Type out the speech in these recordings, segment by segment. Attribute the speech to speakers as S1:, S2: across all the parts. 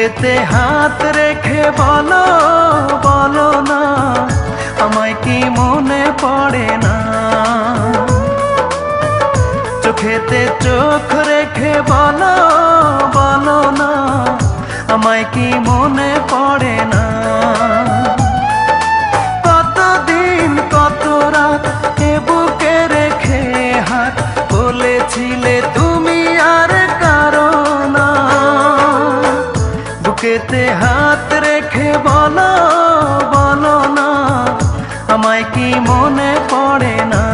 S1: বুকেতে হাত রেখে বলো বলো না আমায় কি মনে পড়ে না। চোখেতে চোখ রেখে বলো বলো না আমায় কি মনে পড়ে না। কতদিন কত রাত এ বুকে রেখে হাত বলেছিলে তুমি আর কারো না। বুকেতে হাত রেখে বলো বলো না আমায় কি মনে পড়ে না।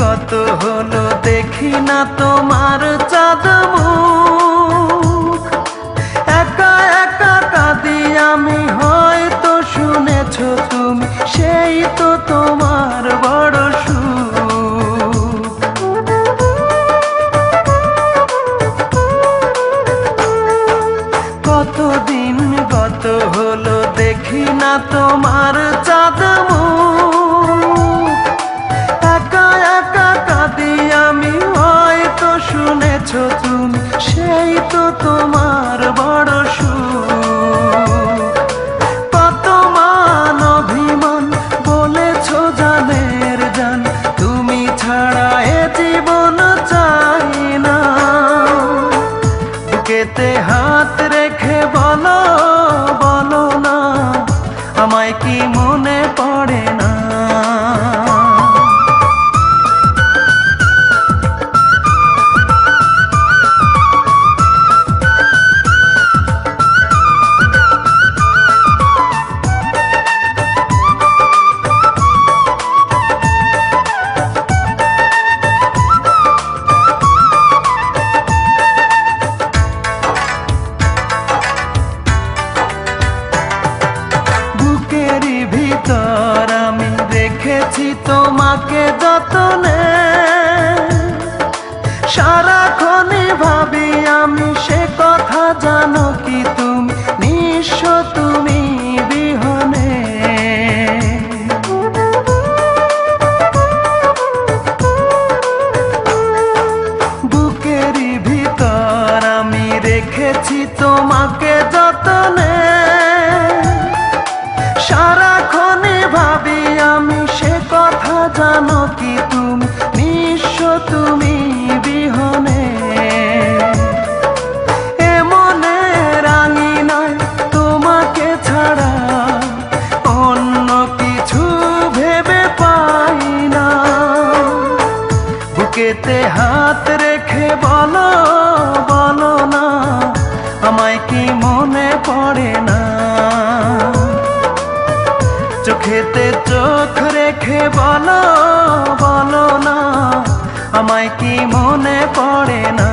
S1: কত হলো দেখি না তোমার চাঁদ মুখ, একা একা কাঁদি আমি হয়তো শুনেছো তুমি সেই তো তোমার বড় সুখ। কতদিন গত হলো দেখি না তোমার চাঁদ মুখ, একা একা কাঁদি আমি হয়তো শুনেছো তুমি সেই তো তোমার বড় সুখ। কত মান অভিমান বলেছো জানের জান তুমি ছাড়া এ জীবন চাই না। বুকেতে হাত রেখে বলো বলো না আমায় কি মনে পড়ে না। বুকেরই ভিতর আমি রেখেছি তোমাকে যতনে, সারাক্ষণই ভাবি আমি সে কথা জানো কি তুমি নিঃস্ব তুমি বিহনে। বুকেরই ভিতর আমি রেখেছি তোমাকে যতনে, সারাক্ষণই ভাবি আমি সে কথা জানো কি তুমি নিঃস্ব তুমি বিহনে। এমনে রাঙি নয় তোমাকে ছাড়া অন্য কিছু ভেবে পাই না। বুকেতে হাত রেখে বলো বলো না আমায় কি মনে পড়ে না। চোখেতে চোখ রেখে বলো বলো না আমায় কি মনে পড়ে না।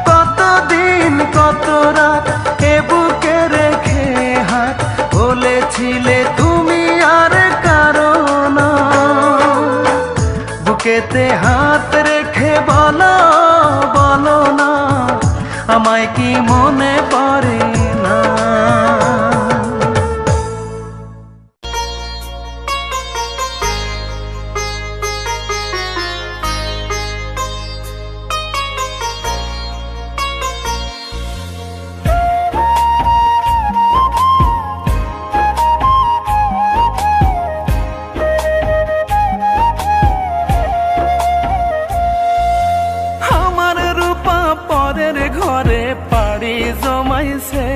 S1: কতদিন কত রাত এ বুকে রেখে হাত বলেছিলে তুমি আর কারো না। বুকেতে হাত রেখে বলো বলো না আমায় কি মনে পড়ে না। ঘরে পাড়ি জমাইছে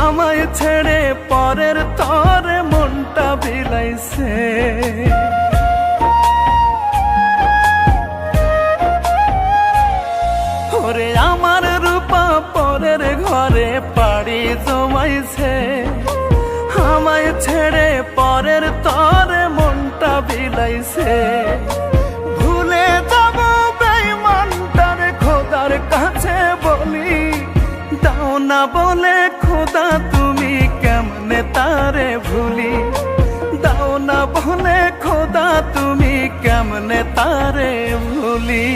S1: আমায় ছেড়ে পরের তরে মনটা বিলাইছে। ওরে আমার রূপা পরের ঘরে পাড়ি জমাইছে আমায় ছেড়ে পরের তরে মনটা বিলাইছে। ভুলে যাব বেঈমানটারে খোদার কাছে বলি দাও না বলে ভুলি, দাও না বলে খোদা তুমি কেমনে তারে ভুলি।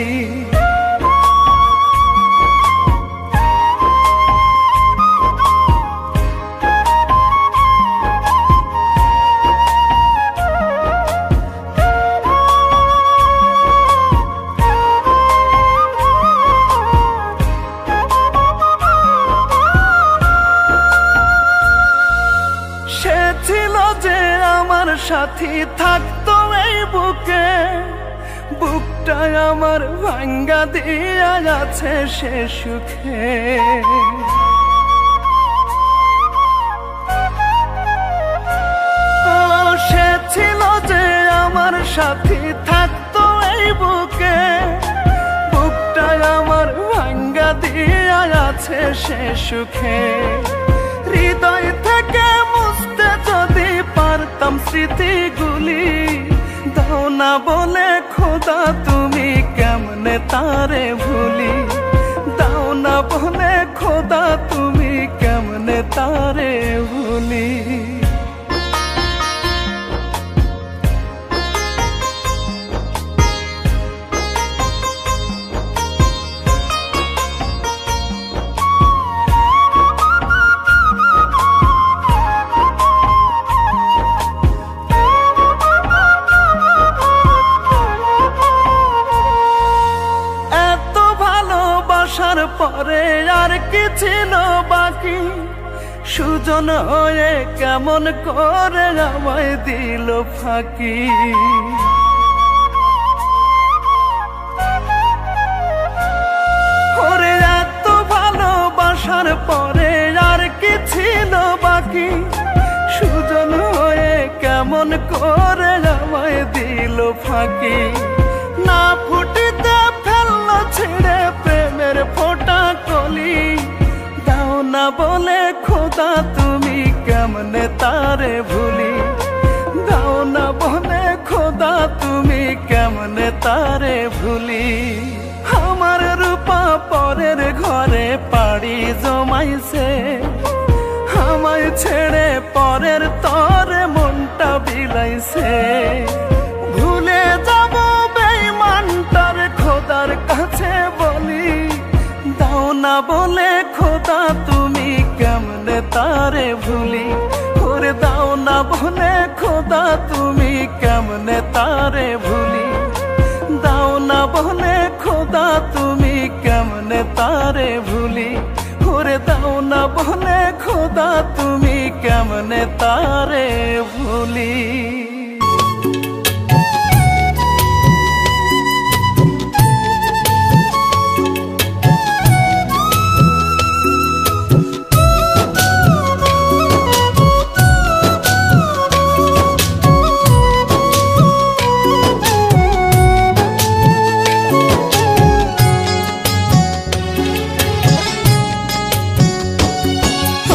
S1: সে ছিল যে আমার সাথী, থাকতো এই বুকে, বুকটা আমার ভাঙ্গা দিয়া আছে সে সুখে। সে ছিল যে আমার সাথী, থাকতো এই বুকে, বুকটা আমার ভাঙ্গা দিয়া আছে সে সুখে। হৃদয় থেকে মুছতে যদি পারতাম স্মৃতিগুলি, দাও না বলে খোদা তুমি কেমনে তারে ভুলি, দাও না বলে খোদা তুমি কেমনে তারে ভুলি। আসার পরে আর কি ছিল বাকি, সুজন হয়ে কেমন করে আমায় দিল ফাঁকি। ওরে এত ভালোবাসার পরে আর কি ছিল বাকি, সুজন হয়ে কেমন করে আমায় দিল ফাঁকি। না ফুটিতে ফেললো ছেড়ে প্রেমের ফোঁটা কলি, দাও না বলে খোদা তুমি কেমনে তারে ভুলি, দাও না বলে খোদা তুমি কেমনে তারে ভুলি। আমার রূপা পরের ঘরে পাড়ি জমাইছে, আমায় ছেড়ে পরের তরে মনটা বিলাইছে। ভুলে যাব বেঈমানটার খোদার কাছে বলি, দাও না বলে খোদা তুমি কেমনে তারে ভুলি। ওরে দাও না বলে খোদা তুমি কেমনে তারে ভুলি, দাও না বলে খোদা তুমি কেমনে তারে ভুলি। ওরে দাও না বলে খোদা তুমি কেমনে তারে ভুলি।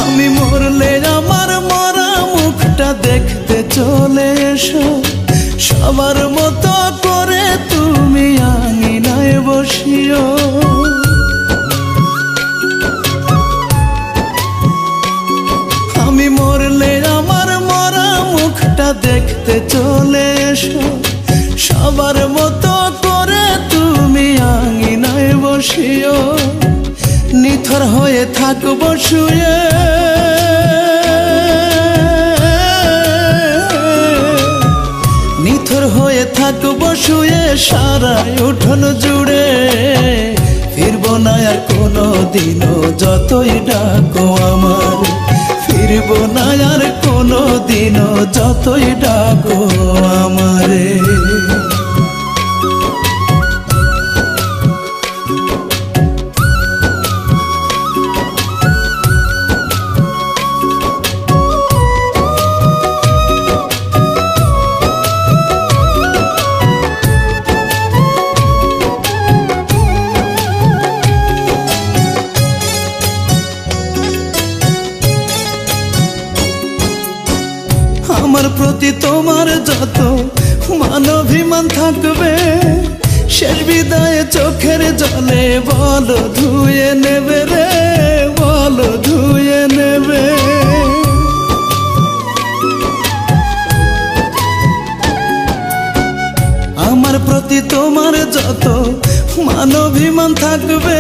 S1: আমি মরলে আমার মরা মুখটা দেখতে চলে এসো, সবার মতো করে তুমি আঙিনায় বসিও। আমি মরলে আমার মরা মুখটা দেখতে চলে এসো, সবার মতো করে তুমি আঙিনায় বসিও। নিথর হয়ে থাকবো শুয়ে, নিথর হয়ে থাকবো শুয়ে সারাই উঠোন জুড়ে। ফিরবো না আর কোনো দিনও যতই ডাকো আমার, ফিরবো না আর কোনো দিনও যতই ডাকো আমারে। আমার প্রতি তোমার যত মানবিমান থাকবে, শেষ বিদায়ে চোখের জলে বলো ধুয়ে নেবে রে, বলো ধুয়ে নেবে। প্রতি তোমার যত মানবিমান থাকবে,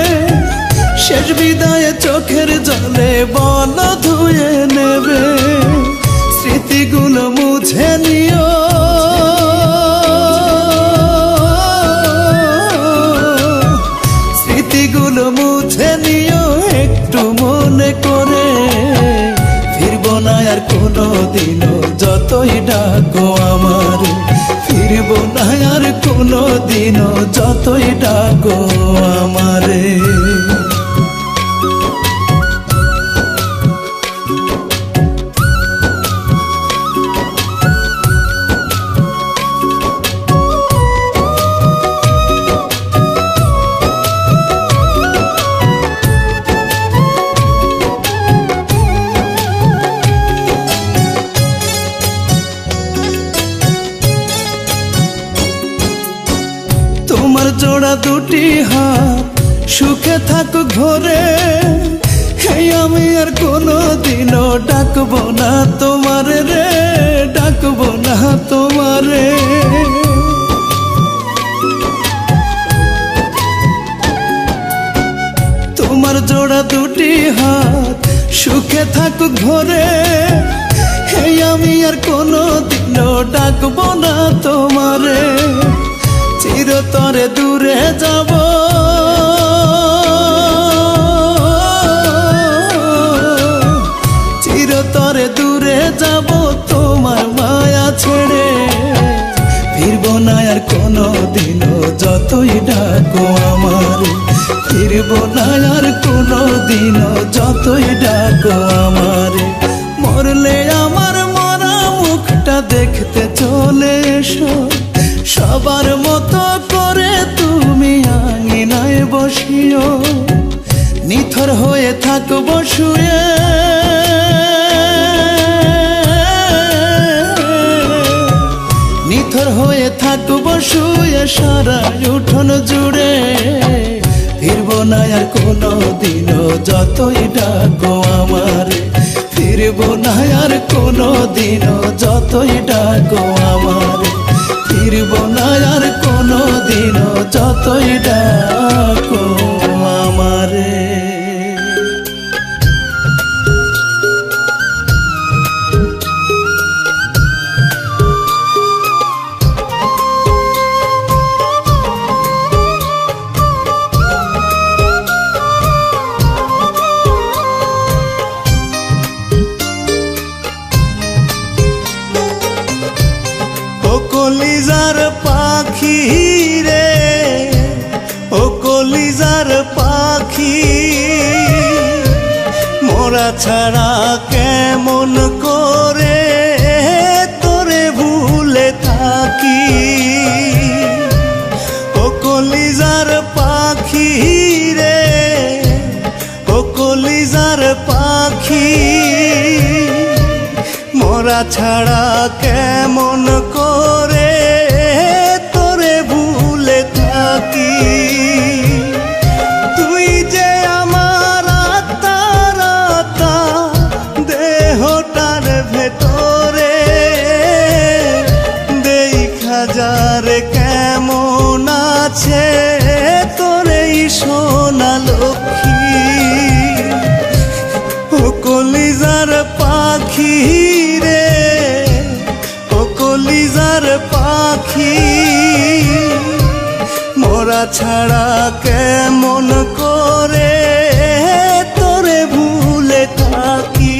S1: শেষ বিদায়ে চোখের জলে বল ধুয়ে নেবে। স্মৃতিগুলো মুছে নিও, স্মৃতিগুলো মুছে নিও একটু মনে করে। ফিরবো না আর কোনো দিনও যতই ডাকো আমার, ফিরবো না আর কোনো দিনও যতই ডাকো আমারে। তোমার জোড়া দুটি হাত সুখে থাকো ঘরে, এই আমি আর কোনো দিনও ডাকবো না তোমারে রে, ডাকবো না তোমারে। তোমার জোড়া দুটি হাত সুখে থাকো ঘরে, এই আমি আর কোনো দিনও ডাকবো না তোমারে। চিরতরে দূরে যাব, চিরতরে দূরে যাব তোমার মায়া ছেড়ে। ফিরবো না আর কোনো দিনও যতই ডাকো আমার, ফিরবো না আর কোনো দিনও যতই ডাকো আমার। মরলে আমার মরা মুখটা দেখতে চলে এসো, সবার মতো করে তুমি আঙিনায় বসিও। নিথর হয়ে থাকবো শুয়ে, নিথর হয়ে থাকবো শুয়ে সারা উঠোন জুড়ে। ফিরবো না আর কোনো দিনও যতই ডাকো আমার, ফিরবো না আর কোনো দিনও যতই ডাকো আমার, ফিরবো না আর কোনো দিনও যতই ডাকো আমারে।
S2: কলিজার পাখি রে, ও কলিজার পাখি, মোরা ছাড়া কেমন করে তোরে ভুলে থাকি। ও কলিজার পাখি রে, ও কলিজার পাখি, মোরা ছাড়া কেমন করে তোরে ভুলে থাকি। তুই যে আমার আত্মার আত্মা, দেহটার ভেতরে, দেখা যারে কেমন আছে তোরে সোনা লক্ষ্মী। ও কলিজার পাখি রে, ও কলিজার পাখি, মোরা ছাড়া কেমন করে তোরে ভুলে থাকি।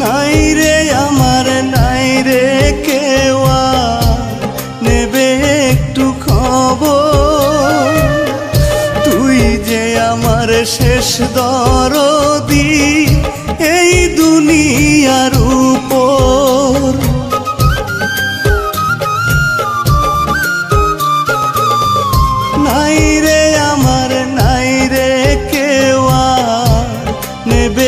S2: নাই রে আমার নাই রে কেউ নেবে একটু খবর, তুই যে আমার শেষ দরদি এই দুনিয়ার উপর। নাই রে আমার নাই রে কেউ নেবে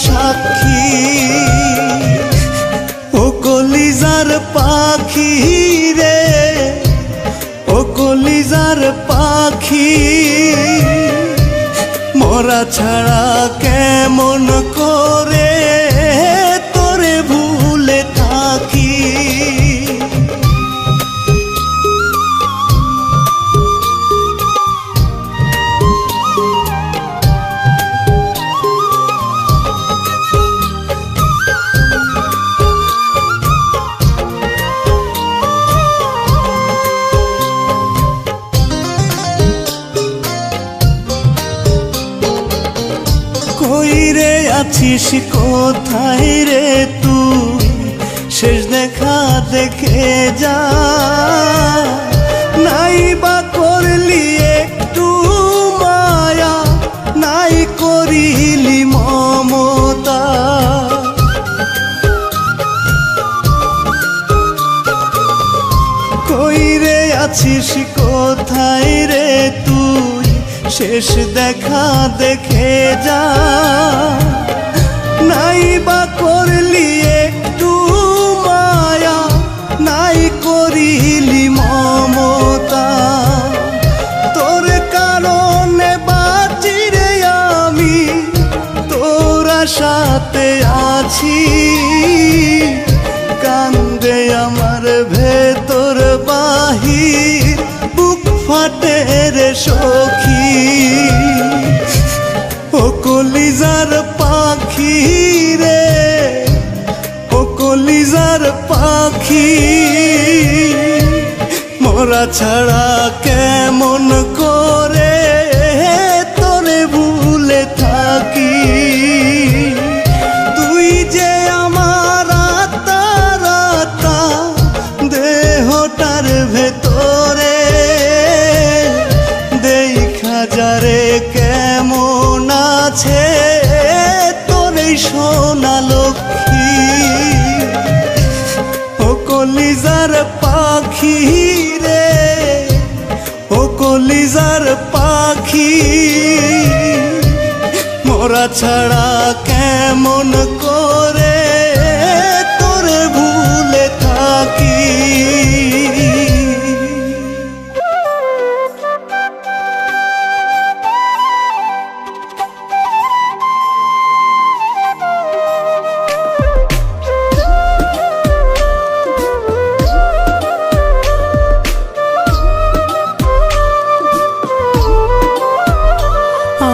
S2: সাক্ষী, ও কলিজার পাখি রে, ও কলিজার পাখি, মরা ছাড়া কেমন করে তোরে ভুলে থাকি। কই রে আছিস কোথায় রে তুই, শেষ দেখা দেখে যা, নাই বা করলি একটু মায়া, নাই করিলি মমতা। কই রে আছিস কোথায় রে তুই, শেষ দেখা দেখে যা, নাই বা করলি একটু মায়া, নাই করিলি মমতা। তোর কারণে বাঁচি রে আমি, তোর সাথে আছি, কান্দে আমার ভেতর বাহির, বুক ফাটে রে সখী। ও কলিজার পাখি রে, ও কলিজার পাখি, মরা ছাড়া কেমন করে তোরে ভুলে থাকি। তুই যে আমার আত্মার আত্মা, দেহটার ভেতরে, দেখা যারে কেমন আছে তোর এই সোনা লক্ষ্মী। ও কলিজার পাখি রে, ও কলিজার পাখি, মরা ছাড়া কেমন করে তোরে ভুলে থাকি।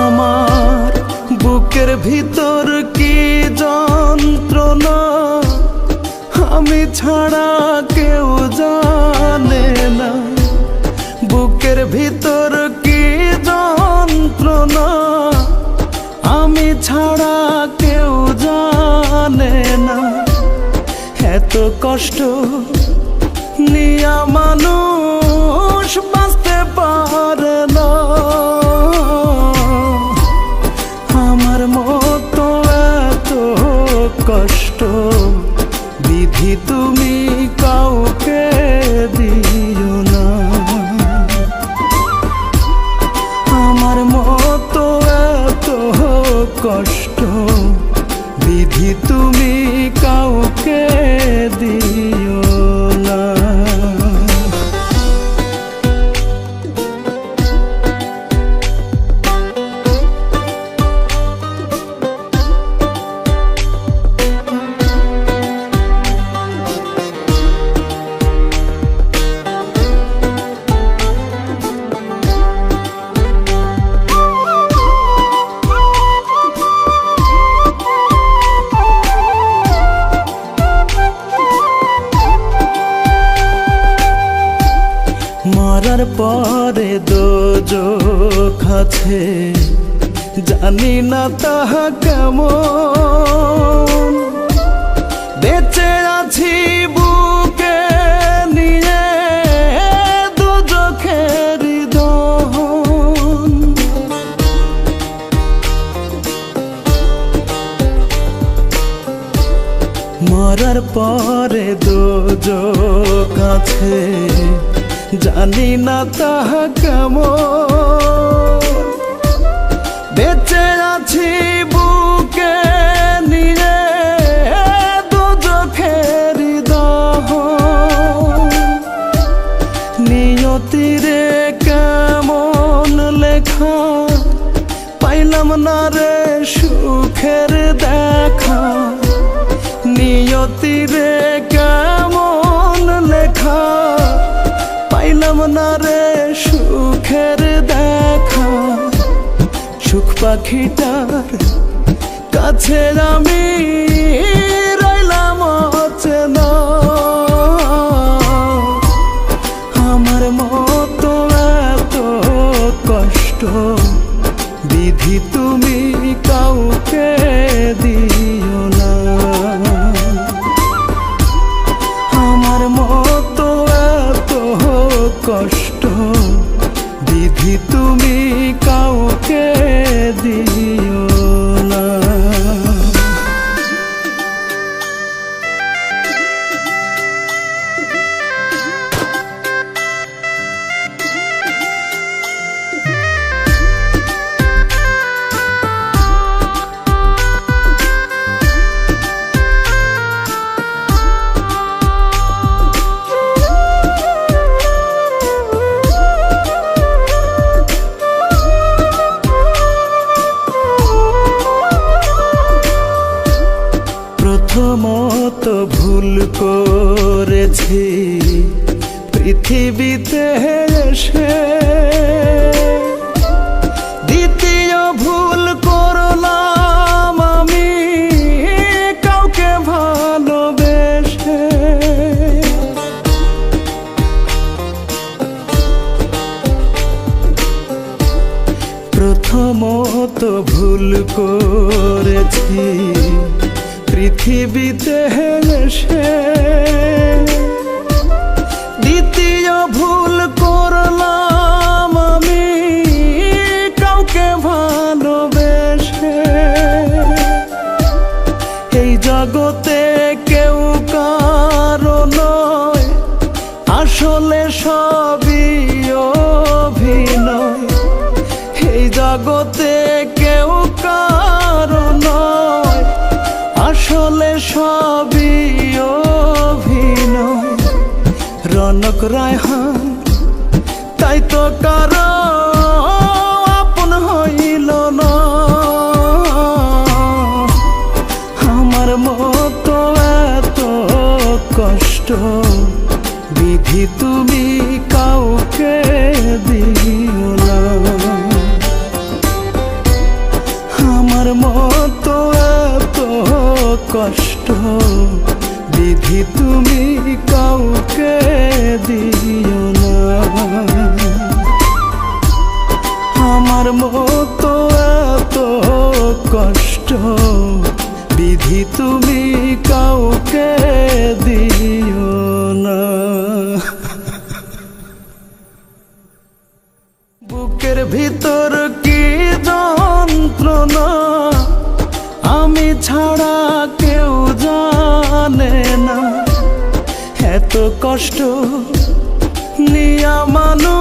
S1: আমার বুকের ভিতর কি যন্ত্রণা, আমি ছাড়া কেউ জানে না। বুকের ভিতর কি যন্ত্রণা, আমি ছাড়া কেউ জানে না। এত কষ্ট নিয়া মানুষ বাঁচতে পারে না। আমার মতো এত কষ্ট বিধি তুমি কাউকে দিও না। আমার মতো এত কষ্ট বিধি তুমি কাউকে দিও না। মরার পরে দোজখ আছে, জানি না তাহা কেমন। বেঁচে আছি বুকে নিয়ে দোজখের দহন। মরার পরে দোজখ আছে, জানি না তাহা কেমন। বেঁচে আছি বুকে পাইলাম না রে সুখের দেখা, নিয়তিরে কেমন লেখা। পাইলাম না রে সুখের দেখা, সুখ পাখিটার কাছে আমি রইলাম অচেনা। আমার মতো এত কষ্ট বিধি তুমি কাউকে দিও না। আমার মতো এত কষ্ট বিধি তুমি কাউকে দিও না। প্রথমত ভুল করেছি পৃথিবীতে এসে, দ্বিতীয় ভুল করলাম আমি কাউকে ভালোবেসে। প্রথমত ভুল করেছি পৃথিবীতে এসে, দ্বিতীয় ভুল করলাম আমি কাউকে ভালোবেসে। এই জগতে কেউ কারো নয়, আসলে সবই অভিনয়। এই জগতে কেউ কারো নয়, আসলে সবই অভিনয়। রনক রায়হান তাই তো কারো আপন হইল না। আমার মতো এত কষ্ট বিধি তুমি কাউকে দিও না। আমার মতো এত কষ্ট বিধি তুমি কাউকে দিও না। আমার মতো এত কষ্ট বিধি তুমি কাউকে দিও না। বুকের ভিতর কি যন্ত্রণা আমি ছাড়া কেউ জানে না। এত কষ্ট নিয়া মানুষ